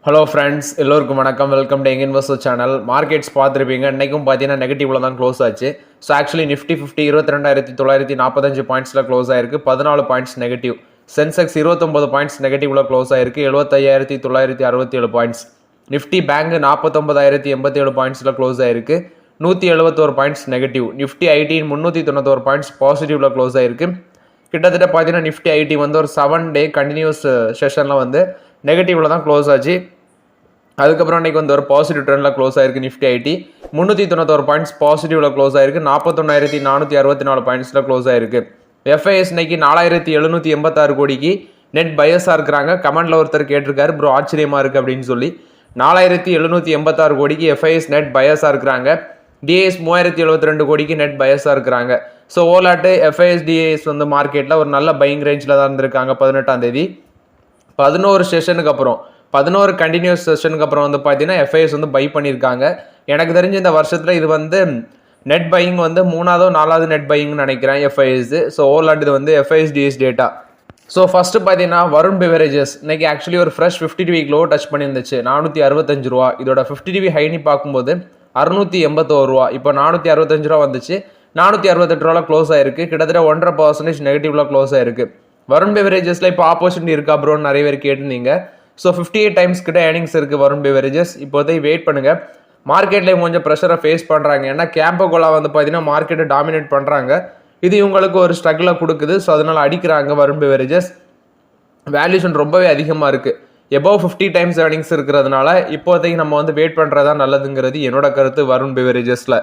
Hello friends, எல்லோருக்கும் வணக்கம். Welcome to Young Investor channel. Markets பார்த்துருப்பீங்க. இன்றைக்கும் பார்த்தீங்கன்னா நெகட்டிவ்ல தான் க்ளோஸ் ஆச்சு. ஸோ ஆக்சுவலி நிஃப்டி 22,945 பாயிண்ட்ஸில் க்ளோஸ் ஆயிருக்கு. 14 பாயிண்ட்ஸ் நெகட்டிவ். சென்செக்ஸ் 29 பாயிண்ட்ஸ் நெகட்டிவ்ல க்ளோஸ் ஆயிருக்கு. 75,967 பாயிண்ட்ஸ். நிஃப்டி பேங்க் 49,087 பாயிண்ட்ஸில் க்ளோஸ் ஆயிருக்கு. 171 points negative. Nifty IT 391 points பாசிட்டிவ்ல க்ளோஸ் ஆயிருக்கு. கிட்டத்தட்ட பார்த்தீங்கன்னா நிஃப்டி ஐடி வந்து ஒரு 7 டே கண்டினியூஸ் செஷனில் வந்து நெகட்டிவ்ல தான் க்ளோஸ் ஆச்சு. அதுக்கப்புறம் இன்றைக்கி வந்து ஒரு பாசிட்டிவ் ட்ரெண்டில் க்ளோஸ் ஆயிருக்கு. நிஃப்டி ஐடி 391 பாயிண்ட்ஸ் பாசிட்டிவ்ல க்ளோஸ் ஆயிருக்கு. 41,464 பாயிண்ட்ஸில் க்ளோஸ் ஆயிருக்கு. எஃப்ஐஎஸ் இன்னைக்கு 4,786 கோடிக்கு நெட் பயஸாக இருக்கிறாங்க. கமெண்ட்ல ஒருத்தர் கேட்டிருக்காரு, ப்ரோ ஆச்சரியமா இருக்கு அப்படின்னு சொல்லி. 4,786 கோடிக்கு எஃப்ஐஎஸ் நெட் பயஸாக இருக்கிறாங்க. டிஏஎஸ் 3,072 கோடிக்கு நெட் பயஸாக இருக்கிறாங்க. ஸோ ஓலாட்டு எஃப்ஐஎஸ் டிஏஎஸ் வந்து மார்க்கெட்டில் ஒரு நல்ல பையிங் ரேஞ்சில் தான் இருந்திருக்காங்க. 18ஆம் தேதி 11 செஷனுக்கு அப்புறம் 11 கண்டினியூஸ் செஷனுக்கு அப்புறம் வந்து பார்த்தீங்கன்னா எஃப்ஐஎஸ் வந்து பை பண்ணியிருக்காங்க. எனக்கு தெரிஞ்ச இந்த வருஷத்தில் இது வந்து நெட் பையிங் வந்து 3வது 4வது நெட் பையிங்னு நினைக்கிறேன் எஃப்ஐஎஸ். ஸோ ஓலாட் இது வந்து FIs DS data. So first பார்த்தீங்கன்னா வருண் பெவரேஜஸ் இன்னைக்கு ஆக்சுவலி ஒரு ஃப்ரெஷ் 50 வீக் லோ டச் பண்ணியிருந்துச்சு. 465 ரூபா. இதோட 50 ஹைனி பார்க்கும்போது 681 ரூபா. இப்போ 465 ரூபா வந்துச்சு. 468 ரூபாவில் க்ளோஸ் ஆயிருக்கு. கிட்டத்தட்ட 1.5% நெகட்டிவ்ல க்ளோஸ் ஆயிருக்கு. வருண் பெவரேஜஸில் இப்போ ஆப்போசிட்டி இருக்கா ப்ரோன்னு நிறைய பேர் கேட்டிருந்தீங்க. ஸோ 58 டைம்ஸ் கிட்ட ஏர்னிங்ஸ் இருக்குது வருண் பெவரேஜஸ். இப்போதைக்கு வெயிட் பண்ணுங்கள். மார்க்கெட்லேயும் கொஞ்சம் ப்ரெஷரை ஃபேஸ் பண்ணுறாங்க. ஏன்னா கேம்போகோலா வந்து பார்த்தீங்கன்னா மார்க்கெட்டை டாமினேட் பண்ணுறாங்க. இது இவங்களுக்கு ஒரு ஸ்ட்ரகிளை கொடுக்குது. ஸோ அதனால் அடிக்கிறாங்க வருண் பெவரேஜஸ். வேல்யூஷன் ரொம்பவே அதிகமாக இருக்குது. எபோவ் 50 டைம்ஸ் ஏர்னிங்ஸ் இருக்கிறதுனால இப்போதைக்கு நம்ம வந்து வெயிட் பண்ணுறதா நல்லதுங்கிறது என்னோட கருத்து வருண் பெவரேஜஸில்.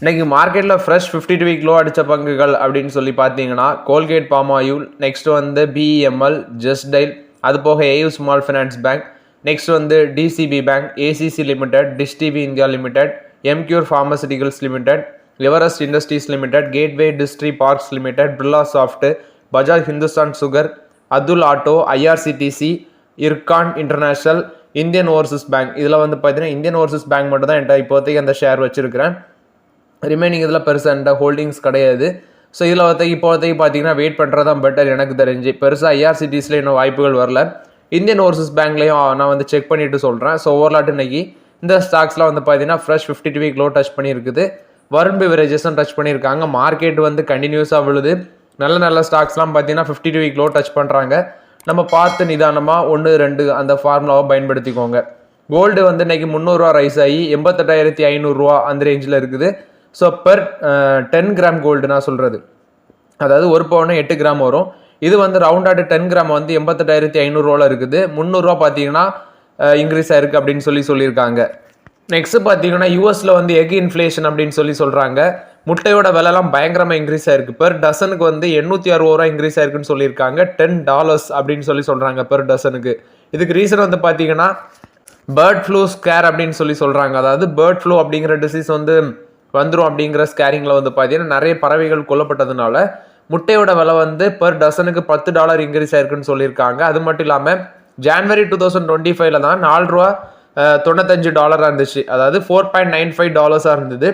இன்னைக்கு மார்க்கெட்டில் ஃப்ரெஷ் 52 வீக் லோ அடித்த பங்குகள் அப்படின்னு சொல்லி பார்த்தீங்கன்னா கோல்கேட் பாமாயில், நெக்ஸ்ட் வந்து பிஇஎம்எல், ஜஸ்ட் டைல், அது போக AU Small Finance Bank, next வந்து DCB Bank, ACC Limited, Dish TV India Limited, Emcure Pharmaceuticals Limited, Everest Industries Limited, Gateway Distriparks Limited, Birlasoft, Bajaj Hindustan Sugar, Atul Auto, IRCTC, Ircon International, Indian Overseas Bank. இதில் வந்து பார்த்தீங்கன்னா Indian Overseas bank மட்டும் தான் என்கிட்ட இப்போதைக்கு அந்த share வச்சிருக்கிறேன். ரிமைனிங் இதில் பெருசாக என்கிட்ட ஹோல்டிங்ஸ் கிடையாது. ஸோ இதில் இப்போதைக்கு பார்த்தீங்கன்னா வெயிட் பண்ணுறது தான் பெட்டர் எனக்கு தெரிஞ்சு. பெருசாக ஐஆர்சிடிஸில் இன்னும் வாய்ப்புகள் வரல. இந்தியன் ஓவர்சீஸ் பேங்க்லையும் நான் வந்து செக் பண்ணிட்டு சொல்கிறேன். ஸோ ஓவர்லாட் இன்னைக்கு இந்த ஸ்டாக்ஸ்லாம் வந்து பார்த்தீங்கன்னா ஃப்ரெஷ் 52 வீக் லோ டச் பண்ணியிருக்குது. வருண் பெவரேஜஸும் டச் பண்ணியிருக்காங்க. மார்க்கெட் வந்து கண்டினியூஸாக விழுது. நல்ல நல்ல ஸ்டாக்ஸ்லாம் பார்த்தீங்கன்னா 52 வீக் லோ டச் பண்ணுறாங்க. நம்ம பார்த்து நிதானமாக 1 2 அந்த ஃபார்முலாவை பயன்படுத்திக்கோங்க. கோல்டு வந்து இன்னைக்கு 300 ரூபா ரைஸ் ஆகி 88,500 ரூபா அந்த ரேஞ்சில் இருக்குது. ஸோ பெர் 10 கிராம் கோல்டு நான் சொல்கிறது, அதாவது ஒரு பவுன் 8 கிராம் வரும். இது வந்து ரவுண்டாட்டு 10 கிராம் வந்து 88,500 ரூபாவில் இருக்குது. 300 ரூபா பார்த்தீங்கன்னா இன்க்ரீஸ் ஆயிருக்கு அப்படின்னு சொல்லியிருக்காங்க. நெக்ஸ்ட் பார்த்தீங்கன்னா யூஎஸில் வந்து எக் இன்ஃப்ளேஷன் அப்படின்னு சொல்கிறாங்க. முட்டையோட விலைலாம் பயங்கரமாக இன்க்ரீஸ் ஆயிருக்கு. பெர் டசனுக்கு வந்து 860 ரூபா இன்க்ரீஸ் ஆயிருக்குன்னு சொல்லியிருக்காங்க. $10 அப்படின்னு சொல்கிறாங்க பெர் டசனுக்கு. இதுக்கு ரீசன் வந்து பார்த்தீங்கன்னா பேர்ட் ஃப்ளூ ஸ்கேர் அப்படின்னு சொல்கிறாங்க. அதாவது பேர்ட் ஃப்ளூ அப்படிங்கிற டிசீஸ் வந்து வந்துடும் அப்படிங்கிற ஸ்கேரிங்கில் வந்து பார்த்தீங்கன்னா நிறைய பறவைகள் கொல்லப்பட்டதுனால முட்டையோட விலை வந்து பெர் டசனுக்கு $10 இன்க்ரீஸ் ஆயிருக்குன்னு சொல்லியிருக்காங்க. அது மட்டும் இல்லாமல் ஜான்வரி 2025 தான் $4.95 இருந்துச்சு. அதாவது $4.95 இருந்தது.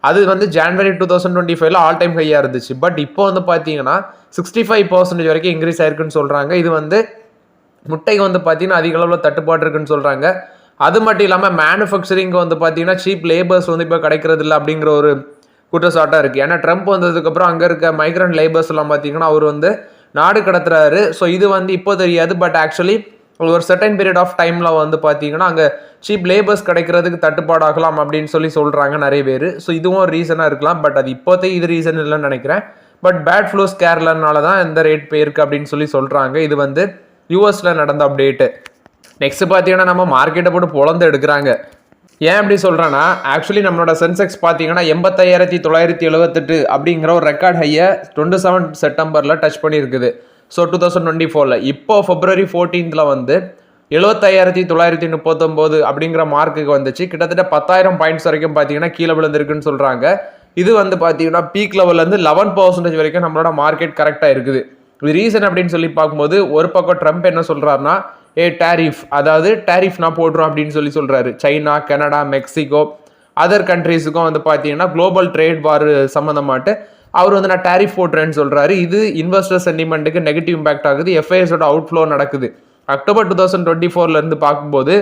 அது வந்து ஜான்வரி 2025 ஆல் டைம் ஹையாக இருந்துச்சு. பட் இப்போ வந்து பார்த்தீங்கன்னா 65% வரைக்கும் இன்க்ரீஸ் ஆயிருக்குன்னு சொல்கிறாங்க. இது வந்து முட்டைக்கு வந்து பார்த்தீங்கன்னா அதிக அளவில் தட்டுப்பாடு இருக்குன்னு சொல்கிறாங்க. அது மட்டும் இல்லாமல் மேனுஃபேக்சரிங்க்கு வந்து பார்த்தீங்கன்னா சீப் லேபர்ஸ் வந்து இப்போ கிடைக்கிறது இல்லை அப்படிங்கிற ஒரு குற்றச்சாட்டாக இருக்குது. ஏன்னா ட்ரம்ப் வந்ததுக்கப்புறம் அங்கே இருக்க மைக்ரண்ட் லேபர்ஸ் எல்லாம் பார்த்தீங்கன்னா அவர் வந்து நாடு கடத்துறாரு. ஸோ இது வந்து இப்போ தெரியாது. பட் ஆக்சுவலி ஒரு செர்டைன் பீரியட் ஆஃப் டைமில் வந்து பார்த்தீங்கன்னா அங்கே சீப் லேபர்ஸ் கிடைக்கிறதுக்கு தட்டுப்பாடாகலாம் அப்படின்னு சொல்கிறாங்க நிறைய பேர். ஸோ இதுவும் ஒரு ரீசனாக இருக்கலாம். பட் அது இப்போதைக்கு இது ரீசன் இல்லைன்னு நினைக்கிறேன். பட் பேட் ஃப்ளூ ஸ்கேர்லனால தான் இந்த ரேட் போயிருக்கு அப்படின்னு சொல்கிறாங்க. இது வந்து யூஎஸில் நடந்த அப்டேட்டு. நெக்ஸ்ட் பார்த்தீங்கன்னா நம்ம மார்க்கெட்டை போட்டு பொழந்து எடுக்கிறாங்க. ஏன் அப்படி சொல்கிறேன்னா ஆக்சுவலி நம்மளோட சென்செக்ஸ் பார்த்தீங்கன்னா 85,978 அப்படிங்கிற ஒரு ரெக்கார்ட் ஹையை 27 செப்டம்பரில் டச் பண்ணியிருக்குது. ஸோ 2024 இப்போ February 14th வந்து 75,939 அப்படிங்கிற மார்க்குக்கு வந்துச்சு. கிட்டத்தட்ட 10,000 பாயிண்ட்ஸ் வரைக்கும் பார்த்தீங்கன்னா கீழே விழுந்திருக்குன்னு சொல்கிறாங்க. இது வந்து பார்த்தீங்கன்னா பீக் லெவல்லேருந்து 11% வரைக்கும் நம்மளோட மார்க்கெட் கரெக்டாக இருக்குது. இது ரீசன் அப்படின்னு சொல்லி பார்க்கும்போது ஒரு பக்கம் ட்ரம்ப் என்ன சொல்கிறாருன்னா டேரிஃப், அதாவது டேரிஃப் நான் போடுறோம் அப்படின்னு சொல்கிறாரு. சைனா, கனடா, மெக்சிகோ, அதர் கண்ட்ரீஸுக்கும் வந்து பார்த்தீங்கன்னா குளோபல் ட்ரேட் வார் சம்மந்தமாட்டு அவர் வந்து நான் டேரிஃப் போட்டுறேன்னு சொல்கிறாரு. இது இன்வெஸ்டர் சென்டிமெண்ட்டுக்கு நெகட்டிவ் இம்பாக்ட் ஆகுது. எஃப்ஐஎஸோட அவுட்ஃப்ளோ நடக்குது. அக்டோபர் 2024 பார்க்கும்போது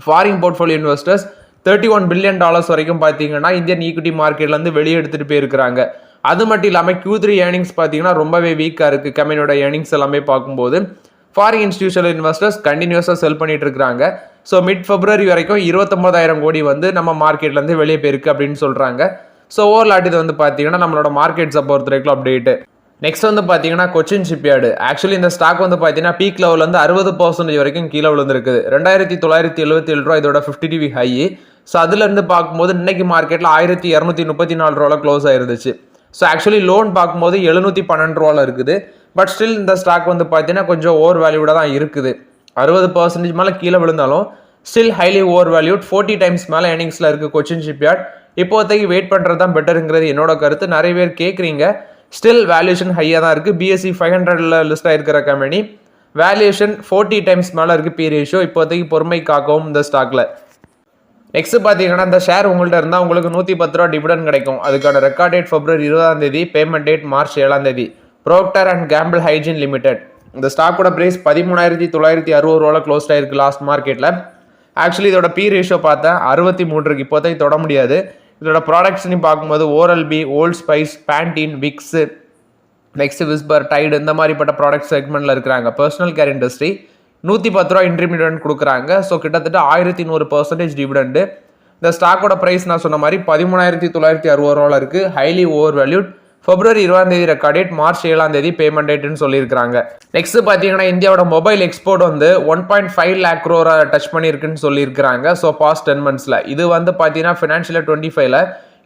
ஃபாரின் போர்ட்ஃபோலியோ இன்வெஸ்டர்ஸ் $31 பில்லியன் வரைக்கும் பார்த்தீங்கன்னா இந்தியன் ஈக்விட்டி மார்க்கெட்லேருந்து வெளியே எடுத்துகிட்டு போயிருக்கிறாங்க. அது மட்டும் இல்லாமல் Q3 ஏர்னிங்ஸ் பார்த்தீங்கன்னா ரொம்பவே வீக்காக இருக்குது. கம்பெனியோட ஏர்னிங்ஸ் எல்லாமே பார்க்கும்போது ஃபாரின் இன்ஸ்டிடியூஷனல் இன்வெஸ்டர்ஸ் கண்டினியூஸாக செல் பண்ணிட்டு இருக்காங்க. ஸோ மிட் February வரைக்கும் 29,000 கோடி வந்து நம்ம மார்க்கெட்லேருந்து வெளியே போயிருக்கு அப்படின்னு சொல்கிறாங்க. ஸோ ஓவர்லாட் இது வந்து பார்த்தீங்கன்னா நம்மளோட மார்க்கெட்ஸை பொறுத்த வரைக்கும் அப்டேட்டு. நெக்ஸ்ட் வந்து பார்த்தீங்கன்னா கொச்சின் ஷிப்யார்டு. ஆக்சுவலி இந்த ஸ்டாக் வந்து பார்த்தீங்கன்னா பீக் லெவலேருந்து 60% வரைக்கும் கீழே விழுந்துருக்குது. 2,977 ரூபா இதோட 50 ஹை. ஸோ அதுலேருந்து பார்க்கும்போது இன்னைக்கு மார்க்கெட்டில் 1,234 ரூபாவில் க்ளோஸ் ஆயிருந்துச்சு. ஸோ ஆக்சுவலி லோன் பார்க்கும்போது 712 ரூபாவில் இருக்குது. பட் ஸ்டில் இந்த ஸ்டாக் வந்து பார்த்தீங்கன்னா கொஞ்சம் ஓவர் வேல்யூடாக தான் இருக்குது. 60% மேலே கீழே விழுந்தாலும் still highly over valued. 40 times மேலே ஏர்னிங்ஸில் இருக்குது கொச்சின் ஷிப்யார்ட். இப்போதைக்கு வெயிட் பண்ணுறது தான் பெட்டருங்கிறது என்னோட கருத்து. நிறைய பேர் கேட்குறீங்க. ஸ்டில் வேல்யூஷன் ஹையாக தான் இருக்குது. BSE 500ல் லிஸ்ட் ஆகிருக்கிற கம்பெனி. வேல்யூஷன் 40 டைம்ஸ் மேலே இருக்குது பி ரேஷியோ. இப்போதைக்கு பொறுமை காக்கவும் இந்த ஸ்டாக்கில். நெக்ஸ்ட் பார்த்தீங்கன்னா இந்த ஷேர் உங்கள்கிட்ட இருந்தால் உங்களுக்கு 110 ரூபா டிவிடன் கிடைக்கும். அதுக்கான record date February 20, payment date March 7. Procter and Gamble hygiene limited. இந்த ஸ்டாக்கோட பிரைஸ் 13,960 ரூபாவில் க்ளோஸ் ஆயிருக்கு லாஸ்ட் மார்க்கெட்டில். ஆக்சுவலி இதோட பி ரேஷியோ பார்த்தா 63 இருக்கு. இப்போதைக்கு தொட முடியாது. இதோட ப்ராடக்ட்ஸ்னு பார்க்கும்போது Oral B, Old Spice, Pantene, Vicks, next Whisper, Tide இந்த மாதிரிப்பட்ட ப்ராடக்ட் செக்மெண்ட்டில் இருக்கிறாங்க. பர்சனல் கேர் இண்டஸ்ட்ரி 110 ரூபா இன்ட்ரிமிடியன்ட் கொடுக்குறாங்க. ஸோ கிட்டத்தட்ட 1100% டிவிடெண்டு. இந்த ஸ்டாக்கோட ப்ரைஸ் நான் சொன்ன மாதிரி 13,960 ரூபாவில் இருக்குது. Highly over valued. February 20 record date, March 7 payment டேட்னு சொல்லியிருக்காங்க. நெக்ஸ்ட் பார்த்தீங்கன்னா இந்தியாவோட மொபைல் எக்ஸ்போர்ட் வந்து 1.5 lakh crore டச் பண்ணியிருக்குன்னு சொல்லியிருக்கிறாங்க. ஸோ பாஸ்ட் 10 monthsல இது வந்து பார்த்தீங்கன்னா ஃபினான்ஷியல் 25ல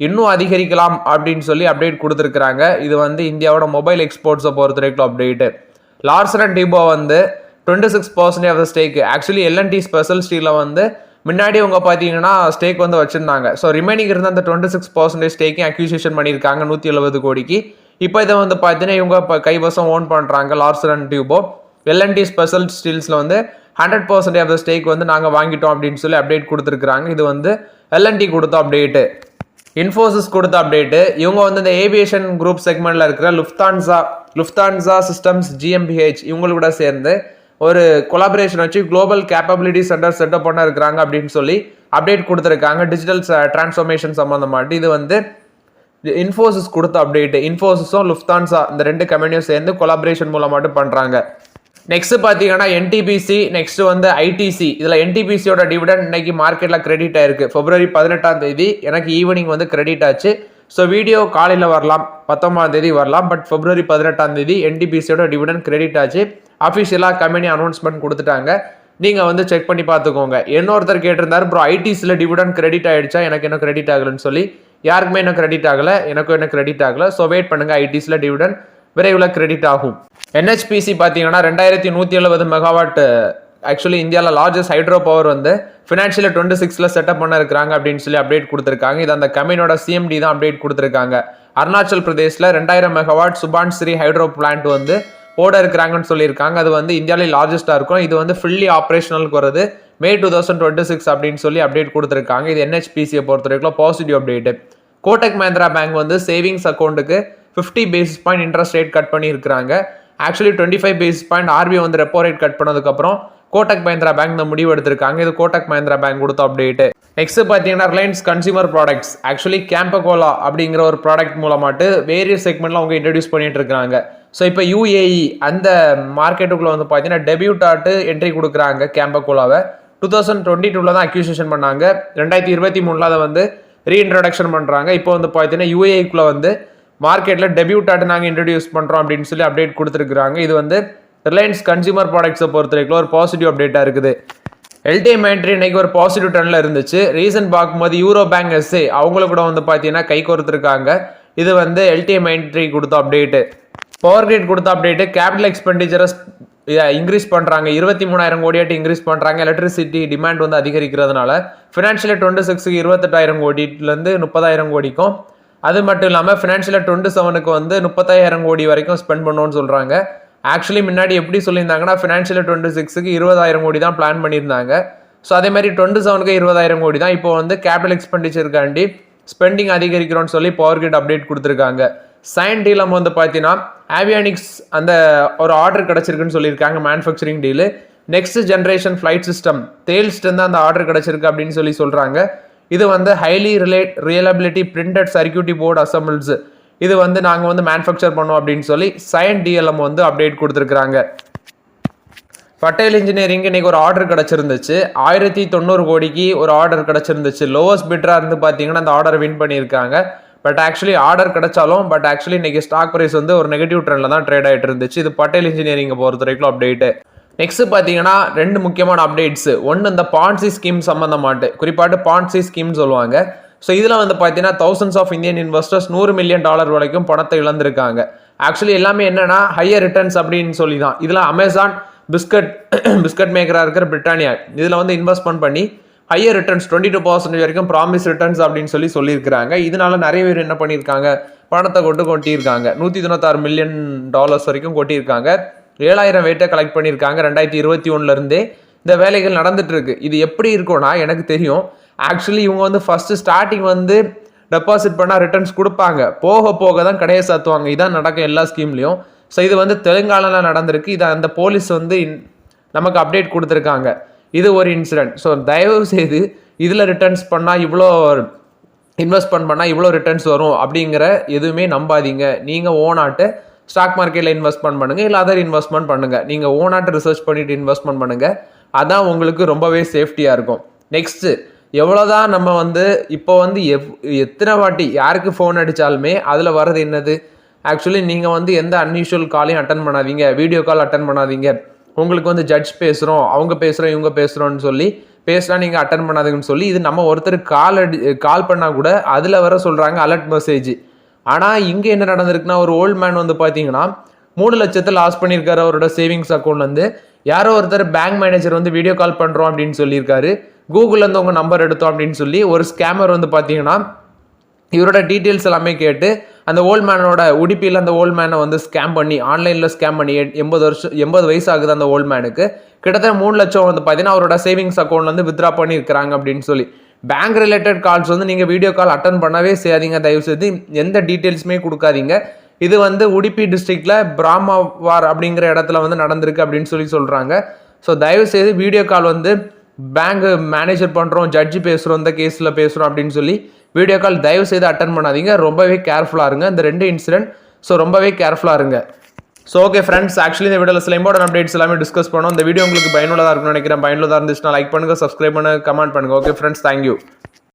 இன்னும் அதிகரிக்கலாம் அப்படின்னு சொல்லி அப்டேட் கொடுத்துருக்காங்க. இது வந்து இந்தியாவோட மொபைல் எக்ஸ்போர்ட்ஸை பொறுத்த வரைக்கும் அப்டேட்டு. லார்சன் அண்ட் டூபோ வந்து 26% of the stake. Actually L&T special ஸ்டீலில் வந்து முன்னாடி அவங்க பார்த்தீங்கன்னா ஸ்டேக் வந்து வச்சிருந்தாங்க. ஸோ ரிமைனிங் இருந்த அந்த 26% ஸ்டேக்கையும் அக்யூசியேஷன் பண்ணியிருக்காங்க 170 கோடிக்கு. இப்போ இதை வந்து பார்த்தீங்கன்னா இவங்க இப்போ கைவசம் ஓன் பண்ணுறாங்க. லார்சன் அண்ட் டூபோ L&T ஸ்பெஷல் ஸ்டீல்ஸில் வந்து 100% ஆஃப் த ஸ்டேக் வந்து நாங்கள் வாங்கிட்டோம் அப்படின்னு சொல்லி அப்டேட் கொடுத்துருக்காங்க. இது வந்து L&T கொடுத்த அப்டேட்டு. இன்ஃபோசிஸ் கொடுத்த அப்டேட்டு. இவங்க வந்து இந்த ஏவியேஷன் குரூப் செக்மெண்ட்டில் இருக்கிற லுஃப்தான்சா சிஸ்டம்ஸ் GmbH இவங்களோட சேர்ந்து ஒரு கொலாபரேஷன் வச்சு குளோபல் கேப்பபிலிட்டி சென்டர் செட்டப் பண்ண இருக்கிறாங்க அப்படின்னு சொல்லி அப்டேட் கொடுத்துருக்காங்க. டிஜிட்டல் டிரான்ஸ்ஃபர்மேஷன் சம்மந்தமாட்டு இது வந்து இன்ஃபோசிஸ் கொடுத்த அப்டேட்டு. இன்ஃபோசிஸும் லுஃப்தான்சா இந்த 2 கம்பெனியும் சேர்ந்து கொலாபரேஷன் மூலமாட்டு பண்ணுறாங்க. நெக்ஸ்ட் பார்த்தீங்கன்னா NTPC, நெக்ஸ்ட் வந்து ITC. இதில் NTPCயோட டிவிடன் இன்னைக்கு மார்க்கெட்டில் கிரெடிட் ஆயிருக்கு. February 18 எனக்கு ஈவினிங் வந்து கிரெடிட் ஆச்சு. ஸோ வீடியோ காலையில் வரலாம், 19 வரலாம். பட் February 18 NTPCயோட டிவிடன் கிரெடிட் ஆச்சு. அஃபிஷியலாக கம்பெனி அனௌன்ஸ்மெண்ட் கொடுத்துட்டாங்க. நீங்கள் வந்து செக் பண்ணி பார்த்துக்கோங்க. இன்னொருத்தர் கேட்டிருந்தாரு, ப்ரோ ITCயில் டிவிடன் கிரெடிட் ஆகிடுச்சா, எனக்கு என்ன கிரெடிட் ஆகலைன்னு சொல்லி. யாருக்குமே என்ன கிரெடிட் ஆகலை, எனக்கும் என்ன கிரெடிட் ஆகலை. ஸோ வெயிட் பண்ணுங்கள், ITCயில் டிவிடன் விரைவில் கிரெடிட் ஆகும். NHPC பார்த்தீங்கன்னா 2,170 மெகாவாட். ஆக்சுவலி இந்தியாவில் லார்ஜஸ்ட் ஹைட்ரோ பவர் வந்து ஃபினான்ஷியல் 26ல் செட்டப் பண்ண இருக்கிறாங்க அப்படின்னு சொல்லி அப்டேட் கொடுத்துருக்காங்க. இது அந்த கம்பெனியோட CMD தான் அப்டேட் கொடுத்துருக்காங்க. அருணாச்சல் பிரதேஷில் 2000 மெகாவாட் சுபான்ஸ்ரீ ஹைட்ரோ பிளான்ட் வந்து போட இருக்கிறாங்கன்னு சொல்லியிருக்காங்க. அது வந்து இந்தியாவிலே லார்ஜஸ்ட்டாக இருக்கும். இது வந்து ஃபுல்லி ஆப்ரேஷனலுக்கு வருது May 2026 அப்படின்னு சொல்லி அப்டேட் கொடுத்துருக்காங்க. இது NHPCயை பொறுத்த வரைக்கும் positive update. Kotak Mahindra bank வந்து சேவிங்ஸ் அக்கௌண்ட்டுக்கு 50 basis point interest rate cut பண்ணியிருக்கிறாங்க. ஆக்சுவலி 25 பேசிஸ் பாயிண்ட் RBI வந்து ரெப்போ ரேட் கட் பண்ணதுக்கப்புறம் கோட்டக் மஹிந்திரா பேங்க் இந்த முடிவு எடுத்திருக்காங்க. இது கோட்டக் மஹிந்திரா பேங்க் கொடுத்த அப்டேட்டு. நெக்ஸ்ட் பார்த்தீங்கன்னா Reliance consumer products. Actually Campa Cola அப்படிங்கிற ஒரு ப்ராடக்ட் மூலமாட்டு வேரியஸ் செக்மெண்ட்ல அவங்க இன்ட்ரடியூஸ் பண்ணிட்டு இருக்காங்க. ஸோ இப்போ UAE அந்த மார்க்கெட்டுக்குள்ள வந்து பார்த்தீங்கன்னா டெபியூட் ஆட்டு என்ட்ரி கொடுக்குறாங்க. கேம்பகோலாவை 2022 தான் அக்யூசியேஷன் பண்ணாங்க. 2023 அதை வந்து ரீஇன்ட்ரடக்ஷன் பண்ணுறாங்க. இப்போ வந்து பார்த்தீங்கன்னா UAEக்குள்ள வந்து மார்க்கெட்டில் டெபியூட் ஆட்டு நாங்கள் இன்ட்ரடியூஸ் பண்ணுறோம் அப்படின்னு சொல்லி அப்டேட் கொடுத்துருக்காங்க. இது வந்து ரிலையன்ஸ் கன்சியூமர் ப்ராடக்ட்ஸை பொறுத்த வரைக்கும் ஒரு பாசிட்டிவ் அப்டேட்டாக இருக்குது. LTI Mindtree இன்னைக்கு ஒரு பாசிட்டிவ் டர்னில் இருந்துச்சு. ரீசன் பார்க்கும்போது யூரோ பேங்க் SA அவங்கள கூட வந்து பார்த்தீங்கன்னா கை கோர்த்துருக்காங்க. இது வந்து LTI Mindtree கொடுத்த அப்டேட்டு. பவர் கிரிட் கொடுத்த அப்டேட்டு. கேபிட்டல் எக்ஸ்பெண்டிச்சரை இன்க்ரீஸ் பண்ணுறாங்க. 23,000 கோடியாட்டு இன்க்ரீஸ் பண்ணுறாங்க. எலக்ட்ரிசிட்டி டிமாண்ட் வந்து அதிகரிக்கிறதுனால ஃபினான்ஷியல் 26க்கு 28,000 கோடியிலேருந்து 30,000 கோடிக்கும், அது மட்டும் இல்லாமல் ஃபினான்ஷியல் 27க்கு வந்து 30,000 கோடி வரைக்கும் ஸ்பெண்ட் பண்ணணும்னு சொல்கிறாங்க. ஆக்சுவலி முன்னாடி எப்படி சொல்லியிருந்தாங்கன்னா ஃபினான்ஷியல் 26க்கு 20,000 கோடி தான் பிளான் பண்ணியிருந்தாங்க. ஸோ அதே மாதிரி 27க்கு 20,000 கோடி தான். இப்போ வந்து கேபிட்டல் எக்ஸ்பெண்டிச்சருக்காண்டி ஸ்பெண்டிங் அதிகரிக்கிறோன்னு சொல்லி பவர் கிரிட் அப்டேட் கொடுத்துருக்காங்க. சைன் டீல் நம்ம வந்து பார்த்தீங்கன்னா ஆவியானிக்ஸ் அந்த ஒரு ஆர்டர் கிடச்சிருக்குன்னு சொல்லியிருக்காங்க. Manufacturing deal next generation flight system தேல்ஸ்டன் தான் அந்த ஆர்டர் கிடைச்சிருக்கு அப்படின்னு சொல்றாங்க. இது வந்து highly reliability printed circuit board assembles, இது வந்து நாங்கள் வந்து மேனுஃபேக்சர் பண்ணோம் அப்படின்னு சொல்லி சயன் டிஎல்எம் வந்து அப்டேட் கொடுத்துருக்காங்க. பட்டேல் இன்ஜினியரிங் இன்னைக்கு ஒரு ஆர்டர் கிடச்சிருந்துச்சு. 1090 கோடிக்கு ஒரு ஆர்டர் கிடச்சிருந்துச்சு. லோவஸ்ட் பிட்ராக இருந்து பார்த்தீங்கன்னா அந்த ஆர்டர் வின் பண்ணியிருக்காங்க. பட் ஆக்சுவலி ஆர்டர் கிடைச்சாலும் இன்னைக்கு ஸ்டாக் ப்ரைஸ் வந்து ஒரு நெகட்டிவ் ட்ரெண்டில் தான் ட்ரேட் ஆகிட்டு இருந்துச்சு. இது பட்டேல் இன்ஜினியரிங்கை பொறுத்த வரைக்கும் அப்டேட்டு. நெக்ஸ்ட் பார்த்தீங்கன்னா 2 முக்கியமான அப்டேட்ஸ். ஒன்று இந்த பான்சி ஸ்கீம் சம்மந்தமாட்டு, குறிப்பாட்டு பான்சி ஸ்கீம் சொல்லுவாங்க. ஸோ இதில் வந்து பார்த்தீங்கன்னா thousands of Indian investors $100 million வரைக்கும் பணத்தை இழந்திருக்காங்க. ஆக்சுவலி எல்லாமே என்னன்னா ஹையர் ரிட்டர்ன்ஸ் அப்படின்னு சொல்லி தான். இதில் அமேசான், பிஸ்கட் மேக்கராக இருக்கிற பிரிட்டானியா இதில் வந்து இன்வெஸ்ட்மெண்ட் பண்ணி ஹையர் ரிட்டர்ன்ஸ் 22% வரைக்கும் ப்ராமிஸ் ரிட்டர்ன்ஸ் அப்படின்னு சொல்லியிருக்கிறாங்க. இதனால நிறைய பேர் என்ன பண்ணியிருக்காங்க, பணத்தை கொட்டியிருக்காங்க. $196 மில்லியன் வரைக்கும் கொட்டியிருக்காங்க. 7000 வெயிட்டை கலெக்ட் பண்ணியிருக்காங்க. 2021 இந்த வேலைகள் நடந்துட்டு இருக்கு. இது எப்படி இருக்கும்னா எனக்கு தெரியும். ஆக்சுவலி இவங்க வந்து ஃபர்ஸ்ட் ஸ்டார்டிங் வந்து டெபாசிட் பண்ணால் ரிட்டர்ன்ஸ் கொடுப்பாங்க, போக போக தான் கடையை சாத்துவாங்க. இதான் நடக்கும் எல்லா ஸ்கீம்லையும். ஸோ இது வந்து தெலுங்கானாவில் நடந்திருக்கு. இதை அந்த போலீஸ் வந்து நமக்கு அப்டேட் கொடுத்துருக்காங்க. இது ஒரு இன்சிடென்ட். ஸோ தயவு செய்து இதில் ரிட்டர்ன்ஸ் பண்ணால் இவ்வளோ இன்வெஸ்ட்மெண்ட் பண்ணால் இவ்வளோ ரிட்டர்ன்ஸ் வரும் அப்படிங்கிற எதுவுமே நம்பாதீங்க. நீங்கள் ஓனாட்டு ஸ்டாக் மார்க்கெட்டில் இன்வெஸ்ட்மெண்ட் பண்ணுங்கள், இல்லை அதர் இன்வெஸ்ட்மெண்ட் பண்ணுங்கள். நீங்கள் ஓனாட்டு ரிசர்ச் பண்ணிவிட்டு இன்வெஸ்ட்மெண்ட் பண்ணுங்கள். அதான் உங்களுக்கு ரொம்பவே சேஃப்டியாக இருக்கும். நெக்ஸ்ட்டு எவ்வளோதான் நம்ம வந்து இப்போ வந்து எத்தனை வாட்டி யாருக்கு ஃபோன் அடித்தாலுமே அதில் வர்றது என்னது, ஆக்சுவலி நீங்கள் வந்து எந்த அன்யூஷுவல் காலையும் அட்டன் பண்ணாதீங்க, வீடியோ கால் அட்டன் பண்ணாதீங்க. உங்களுக்கு வந்து ஜட்ஜ் பேசுகிறோம், அவங்க பேசுகிறோம், இவங்க பேசுகிறோன்னு சொல்லி பேசினா நீங்கள் அட்டன் பண்ணாதீங்கன்னு சொல்லி இது நம்ம ஒருத்தர் கால் பண்ணால் கூட அதில் வர சொல்கிறாங்க அலர்ட் மெசேஜ். ஆனால் இங்கே என்ன நடந்திருக்குன்னா, ஒரு ஓல்டு மேன் வந்து பார்த்தீங்கன்னா 3 லட்சத்தை லாஸ் பண்ணியிருக்காரு அவரோட சேவிங்ஸ் அக்கௌண்ட் வந்து. யாரோ ஒருத்தர் பேங்க் மேனேஜர் வந்து வீடியோ கால் பண்ணுறோம் அப்படின்னு சொல்லியிருக்காரு, கூகுள்லேருந்து உங்கள் நம்பர் எடுத்தோம் அப்படின்னு சொல்லி ஒரு ஸ்கேமர் வந்து பார்த்தீங்கன்னா இவரோட டீட்டெயில்ஸ் எல்லாமே கேட்டு அந்த ஓல்ட் மேனோட உடுப்பியில் அந்த ஓல்ட் மேனை வந்து ஸ்கேம் பண்ணி, ஆன்லைனில் ஸ்கேம் பண்ணி 80 வயசு ஆகுது அந்த ஓல்ட் மேனுக்கு. கிட்டத்தட்ட 3 லட்சம் வந்து பார்த்தீங்கன்னா அவரோட சேவிங்ஸ் அக்கௌண்ட் வந்து வித்ரா பண்ணியிருக்கிறாங்க அப்படின்னு சொல்லி. பேங்க் ரிலேட்டட் கால்ஸ் வந்து நீங்கள் வீடியோ கால் அட்டன் பண்ணவே செய்யாதீங்க. தயவுசெய்து எந்த டீட்டெயில்ஸுமே கொடுக்காதீங்க. இது வந்து உடுப்பி டிஸ்ட்ரிக்டில் பிராமவார் அப்படிங்கிற இடத்துல வந்து நடந்திருக்கு அப்படின்னு சொல்கிறாங்க. ஸோ தயவுசெய்து வீடியோ கால் வந்து பேங்க் மேனேஜர் பண்ணுறோம், ஜட்ஜி பேசுகிறோம், இந்த கேஸில் பேசுகிறோம் அப்படின்னு சொல்லி வீடியோ கால் தயவுசெய்து அட்டன் பண்ணாதீங்க. ரொம்பவே கேர்ஃபுல்லாக இருங்க. இந்த 2 இன்சிடென்ட் ஸோ ரொம்பவே கேர்ஃபுல்லாக இருங்க. ஸோ ஓகே ஃப்ரெண்ட்ஸ், ஆக்சுவலி இந்த வீடியோவில் சில இம்பார்ட்டன்ட் அப்டேட்ஸ் எல்லாமே டிஸ்கஸ் பண்ணோம். இந்த வீடியோ உங்களுக்கு பயனுள்ளதாக இருக்கும்னு நினைக்கிறேன். பயனுள்ளதாக இருந்துச்சுன்னா லைக் பண்ணுங்கள், சப்ஸ்கிரைப் பண்ணுங்கள், கமெண்ட் பண்ணுங்கள். Okay friends, thank you.